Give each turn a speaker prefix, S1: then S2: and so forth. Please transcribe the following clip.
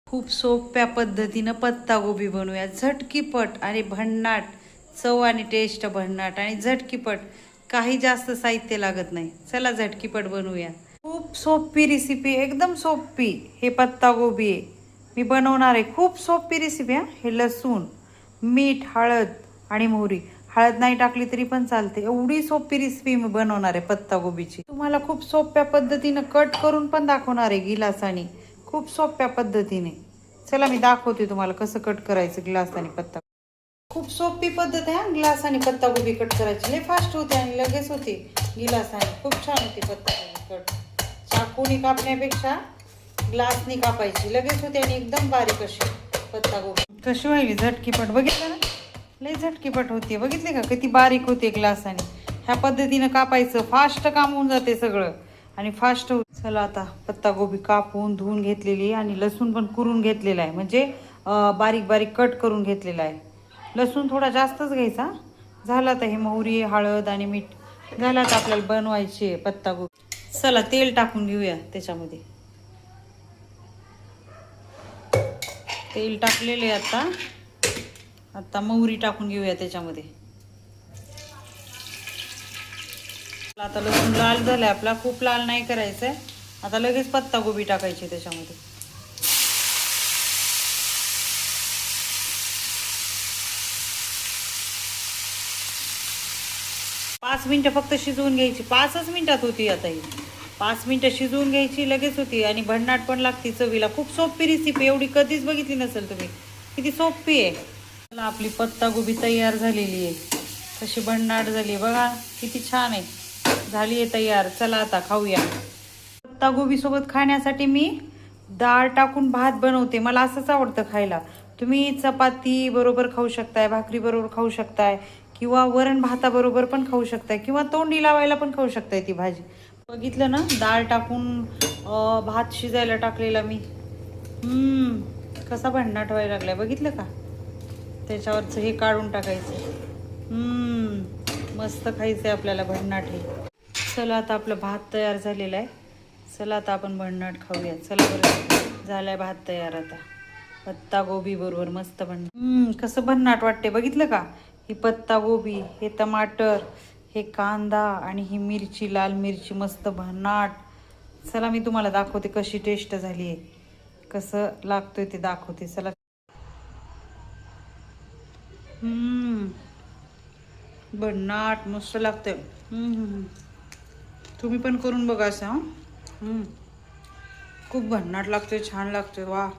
S1: खूप सोप्या पद्धतीनं पत्तागोबी बनवूया. झटकीपट आणि भन्नाट चव आणि टेस्ट भन्नाट आणि झटकीपट. काही जास्त साहित्य लागत नाही. चला झटकीपट बनवूया. खूप सोपी रेसिपी, एकदम सोपी. हे पत्तागोबी आहे, मी बनवणार आहे. खूप सोपी रेसिपी हा. हे लसूण, मीठ, हळद आणि मोहरी. हळद नाही टाकली तरी पण चालते. एवढी सोपी रेसिपी मी बनवणार आहे पत्तागोबीची. तुम्हाला खूप सोप्या पद्धतीनं कट करून पण दाखवणार आहे गिलासाने. खूप सोप्या पद्धतीने. चला मी दाखवते तुम्हाला कसं कट करायचं ग्लासाने पत्ता. खूप सोपी पद्धत आहे हा ग्लासाने पत्तागोबी कट करायची. लय फास्ट होते आणि लगेच होते गिलासाने. खूप छान होते पत्तागोबी कट. चाकूने कापण्यापेक्षा ग्लासने कापायची, लगेच होते आणि एकदम बारीक अशी पत्तागोबी. कशी व्हायली झटकीपट, बघितलं ना? लय झटकीपट होते, बघितले का किती बारीक होते ग्लासाने. ह्या पद्धतीनं कापायचं, फास्ट काम होऊन जाते सगळं आणि फास्ट होत. चला आता पत्तागोबी कापून धुवून घेतलेली आणि लसूण पण कुरून घेतलेला आहे, म्हणजे बारीक बारीक कट करून घेतलेला आहे. लसूण थोडा जास्तच घ्यायचा. झाला तर हे मोहरी, हळद आणि मीठ झाला तर आपल्याला बनवायची आहे पत्तागोबी. चला तेल टाकून घेऊया त्याच्यामध्ये. तेल टाकलेले आता. आता मोहरी टाकून घेऊया त्याच्यामध्ये. आता लसूण लाल झालाय आपला, खूप लाल नाही करायचंय. आता लगेच पत्तागोबी टाकायची त्याच्यामध्ये. 5 मिनिटं फक्त शिजवून घ्यायची. 5च मिनिटात होती आता ही. 5 मिनिटं शिजवून घ्यायची, लगेच होती आणि भन्नाट पण लागते चवीला. खूप सोपी रेसिपी, एवढी कधीच बघितली नसेल तुम्ही. किती सोपी आहे. चला आपली पत्तागोबी तयार झालेली आहे. कशी भन्नाट झाली बघा, किती छान आहे. झाली आहे तयार. चला आता खाऊया. पत्तागोबी सोबत खाण्यासाठी मी डाळ टाकून भात बनवते. मला असंच आवडतं खायला. तुम्ही चपाती बरोबर खाऊ शकताय, भाकरी बरोबर खाऊ शकताय किंवा वरण भाताबरोबर पण खाऊ शकताय किंवा तोंडी लावायला पण खाऊ शकताय ती भाजी. बघितलं ना, डाळ टाकून भात शिजायला टाकलेला मी. कसा भन्नाट व्हायला लागलाय, बघितलं का? त्याच्यावरचं हे काढून टाकायचं. मस्त खायचं आपल्याला भन्नाट हे. चला आता आपलं भात तयार झालेला आहे. चला आता आपण भन्नाट खाऊया. चला बरं, झालाय भात तयार आता. पत्तागोबी बरोबर मस्त भन्नाट. कसं भन्नाट वाटते, बघितलं का? ही पत्तागोबी, हे टमाटर, हे कांदा आणि ही मिरची, लाल मिरची, मस्त भन्नाट. चला मी तुम्हाला दाखवते कशी टेस्ट झाली आहे, कसं लागतोय ते दाखवते. चला. भन्नाट मस्त लागतंय. तुम्ही पण करून बघा असं. खूप भन्नाट लागतोय, छान लागतोय. वा.